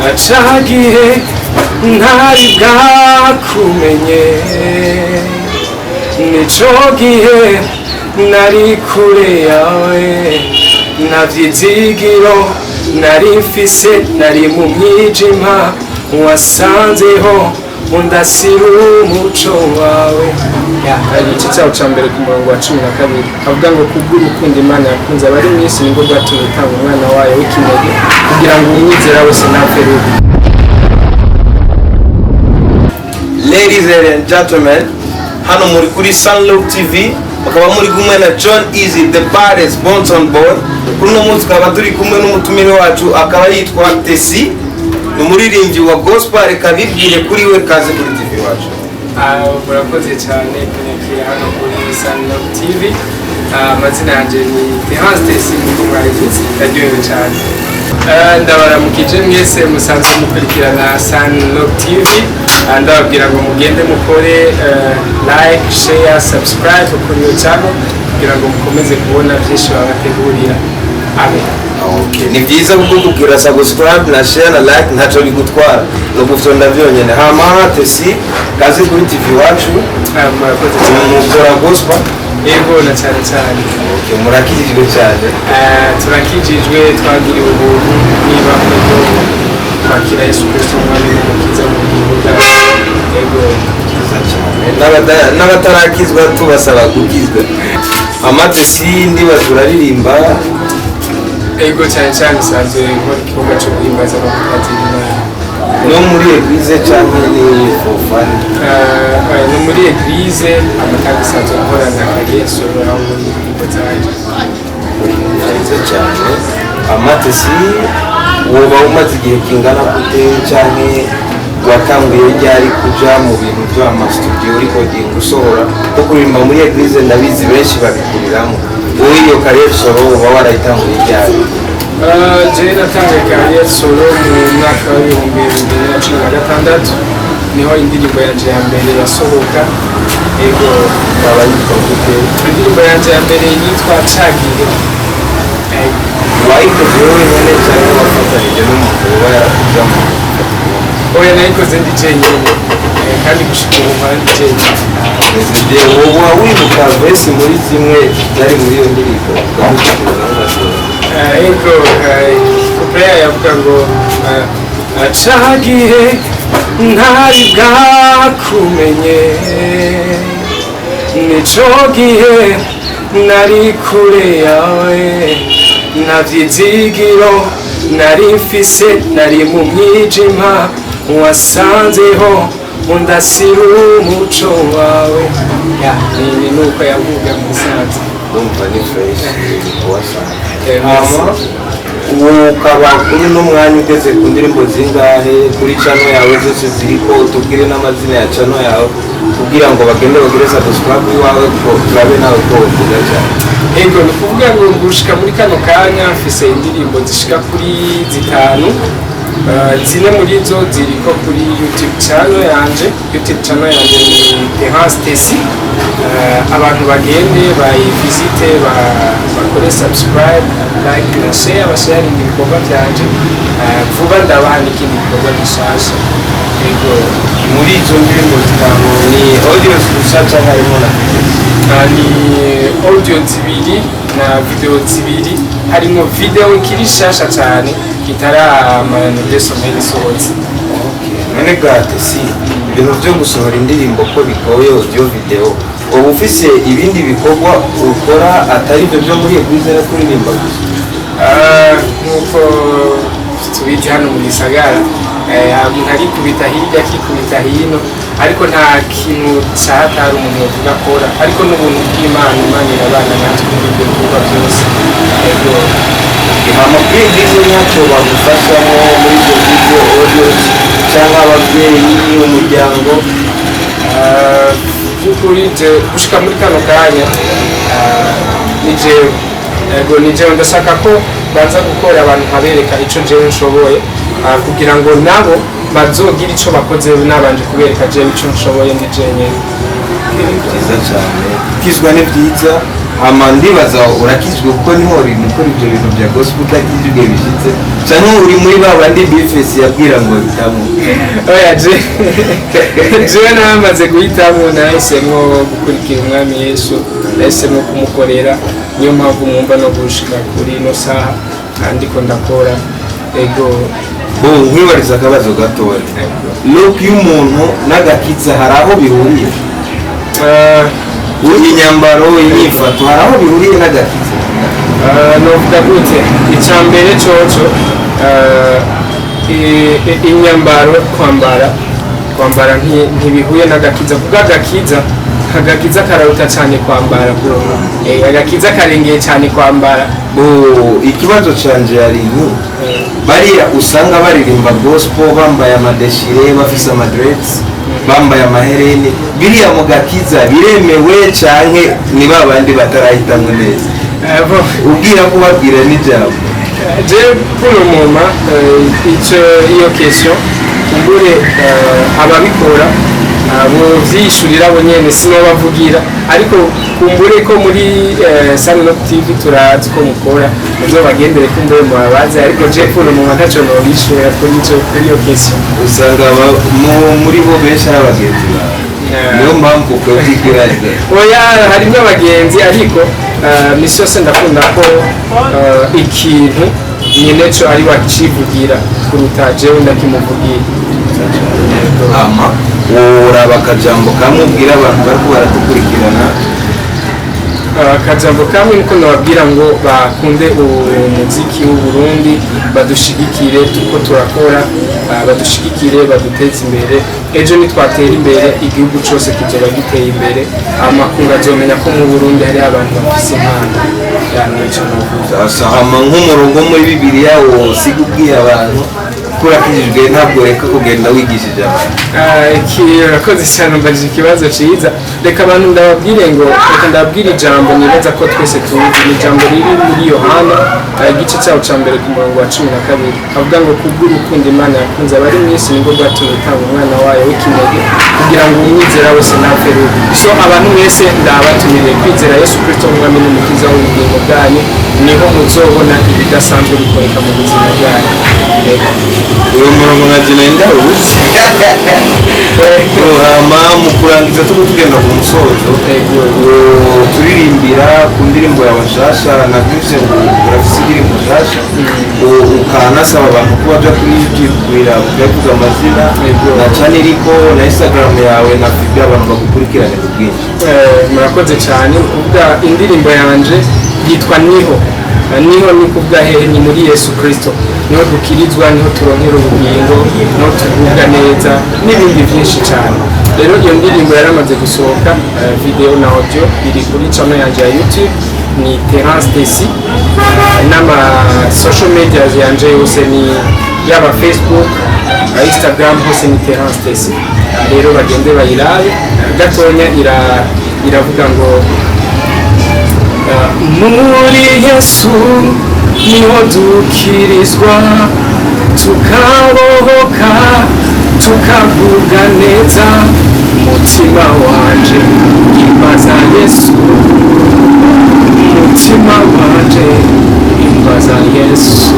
acagihe ntari bwakumenye nico gihe nari kure yawe navyizigiro nari mfise nari mu mwijima wasanzeho undasira umuco wawe igice cyawo cya mbere ku murongo wa 12 avuga ngo kubw'urukundo Imana yakunze abari mu isi nibwo bwatumye itanga umwana wayo w'ikinege kugira ngo umwizera wese ntapfe rubi. Ladies and gentlemen, hano muri kuri Sunlock TV bakaba muri kumwe na John Easy the baddest bones on board. Kuri uno munsi tukaba turi kumwe n'umutumire wacu akaba yitwa Tessy, ni umuririmbyi wa gospel. Reka bibwire kuri we, kaze kuri TV wacu. Murakoze cyane kunyakira hano kuri Sunlock TV. Amazina yanjye ni Tessy, ndaryohewe cyane. Ndabaramukije mwese musanzwe mukurikirana Sunlock TV. Ndababwira ngo mugende mukore like, share, subscribe kuri iyo channel kugira ngo mukomeze kubona byinshi babategurira. Amen. Okay, ni byiza kukubwira subscribe na share na like ntaco bigutwara no guftonda byonyene. Hama Tessy, kaze kuri TV wacu. Murakoze cyane. Mukora gospel? Yego na cyane cyane. Okay, murakijijwe cyane. Turakijijwe, twagiriwe ubuntu niba ko kwakira Yesu Kristo umwami n'umukiza mu bugingo bwacu. Yego kiza cyane. N'abatarakizwa tubasaba gukizwa. Tessy, ndiba turaririmba. Yego cyane cyane sanzwe nkora ikibuga cyo guhimbaza no gutazira Imana. No muri eglise cyangwa ni for fun? No muri eglise amatanga sanzwe nkora na Yesu aho muri ikigo cyaje. Kiza cyane. Tessy, woba umaze igihe kingana gute cyane watanguye ryari kuja mu bintu by'amastudio recording gusohora ko kuririmba muri eglise? Ndabizi benshi babikuriramo. Wowe iyo career solo woba warayitanguye ryari? Je natangiye career solo mu mwaka wa 2016 niho indirimbo yanje ya mbere yasohoka. Yego baba yitwa gute? Indirimbo yanje ya mbere yitwa Cagihe. Wayikoze wowe nyene cyane wafatanije n'umuntu uba yarakujamo? Oya, nayikoze ndi jenyine kandi gushika ubu nkora ndi jenyine. Woba wibuka verse muri zimwe zari muri iyo ndirimbo? Yego kupreya yavuga ngo acagihe ntari bwakumenye nico gihe nari kure yawe navyizigiro nari mfise nari mu mwijima wasanzeho undasira umuco wawe. Ni nuko yavuga musanze. Umva ni fresh wasanga. Ukaba kuri no mwanya ugeze ku ndirimbo zingahe kuri channel yawe zose ziriko? Tubwire n'amazina ya channel yawe kugira ngo bagende bagire subscribe wawe ko turabe nawe ko uvuga cyane. Yego, ni kuvuga ngo gushika muri kano kanya mfise indirimbo zishika kuri 5. Zine muri zo ziriko kuri YouTube channel yanje. YouTube channel yanje ni Tessy. Abantu bagende bayivisite, bakore subscribe, like na share, bashare ibikorwa byanje. Vuba ndabaha n'ikindi gikorwa gishasha. Yego, muri izo ndirimbo zitanu ni audio gusa cyangwa harimo na ni audio zibiri na video zibiri. Harimo video ikiri shasha cyane kitaramara n'idesomeni sohotse. None Tessy, ibintu byo gusohora indirimbo ko bigoye audio video, ubu ufise ibindi bikorwa ukora atari byo muri eglise no kuririmba gusa? Nuko tubizi hano mu gisagara ntari kubita hirya kikubita hino, ariko nta kintu cyatari umuntu yovuga akora, ariko n'ubuntu bw'Imana. Imana irabana natwe muri ibyo bikorwa byose. Yego, Hama kuri eglise ntacyo bagufashamo muri ibyo video audio cyangwa ababyeyi umuryango? by'ukuri gushika muri kano kanya nijewe ndashaka ko banza gukora abantu nkabereka icyo jewe nshoboye kugira ngo nabo bazogira icyo bakoze nabanje kubereka jewe icyo nshoboye ndi jenyine. Ni byiza cyane, kwizwa ni byiza. ndibaza urakijwe kuko niho uri gukora ibyo bintu bya gospel utakijwe bishitse cyane uri muri babandi bifesi yabwira ngo bitamu oya je namaze guhitamo nahisemo gukurikira umwami Yesu nahisemo kumukorera niyo mpamvu mwumva no gushika kuri no saha kandi ko ndakora ego nkwibariza akabazo gatoya look y'umuntu n'agakiza hari aho bihuriye inyambaro inyifato hari aho bihuriye n'agakiza novuga gute icyambere coco inyambaro kwambara ntibihuye n'agakiza kuko agakiza kararuta cyane kwambara agakiza karengeye cyane kwambara ikibazo canje yari bariya usanga baririmba gospel bambaye amadeshire bafise amadreds bambaye amahereni biriya mu gakiza biremewe canke ni babandi batarahitamwe neza ubwira kubabwira n'ijambo je pour le moment iyo question kumbure ababikora vyishurira abo nyene sino bavugira ariko kumbure ko muri Sanno TV turazi ko mukora muzo bagendere kumbure mu babazi ariko je pour le moment ntaco no bishura kuri iyo question usanga muri bo benshi abagenzi niyo mpamvu ko bigiraje oya harimo abagenzi ariko misi yose ndakunda ko ikintu nyine cyo ari wakivugira kuruta jewe ndakimuvugira uraba akajambo kamwe ubwira abantu bariko baratukurikirana akajambo kamwe niko nababwira ngo bakunde umuziki w'u Burundi badushigikire tuko turakora badushigikire baduteze imbere ejo nitwatera imbere igihugu cyose kizoba giteye imbere amakungu azomenya ko mu Burundi hari abantu bafise impano yanejo asahama nk'umurongo muri Bibiliya wosiga ubwiye abantu kurakijijwe ntabwo reka kugenda wigishije abantu urakoze cyane mbajije ikibazo ciza reka abantu ndababwire ngo reka ndababwire ijambo nibaza ko twese tuzi ni ijambo riri muri Yohana igice cyawo cya mbere ku murongo wa 12 avuga ngo kubw'urukundo Imana yakunze abari mu isi nibwo bwatumye itanga umwana wayo w'ikinege kugira ngo umwizera wese ntapfe rubi so abantu mwese ndabatumiriye kwizera Yesu Kristo umwami n'umukiza w'ubugingo bwanyu niho muzobona ibidasanzwe bikoreka mu buzima bwanyu uyu murongo nagenda ubuzi mu kurangiza tuko tugenda ku musozo turirimbira ku ndirimbo yawe nshasha navyise ngo urafise indirimbo nshasha ukanasaba abantu kuba baja kuri YouTube kuvuga amazina na channel iriko na Instagram yawe na FB abantu bagukurikirane ku bwinshi murakoze cyane kuvuga indirimbo yanje yitwa niho ni kuvuga hehe ni muri Yesu Kristo niho dukirizwa niho turonkera ubugingo niho tuvuga neza n'ibindi byinshi cyane rero iyo ndirimbo yaramaze gusohoka video na audio iri kuri channel yanje ya YouTube ni Tessy n'ama social media yanje yose ni yaba Facebook Instagram hose ni Tessy rero bagende bayirabe gatonya iravuga ngo muri Yesu niho dukirizwa tukabohoka tukavuga neza umutima wanje imbaza Yesu umutima wanje imbaza Yesu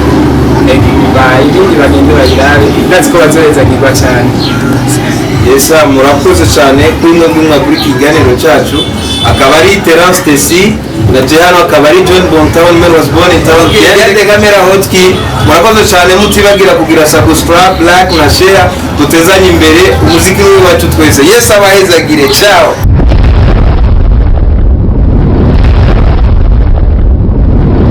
ibindi bagende bayirabe ndazi ko bazohezagirwa cyane yesa murakoze cyane kuri mwe kuri kiganiro cyacu akaba ari Tessy na Jehano akaba ari John Bontown man was born in town yari kamera hotki murakoze cyane mutibagira kugira subscribe like na share tutezanye imbere umuziki wacu twese yesa abahezagire ciao.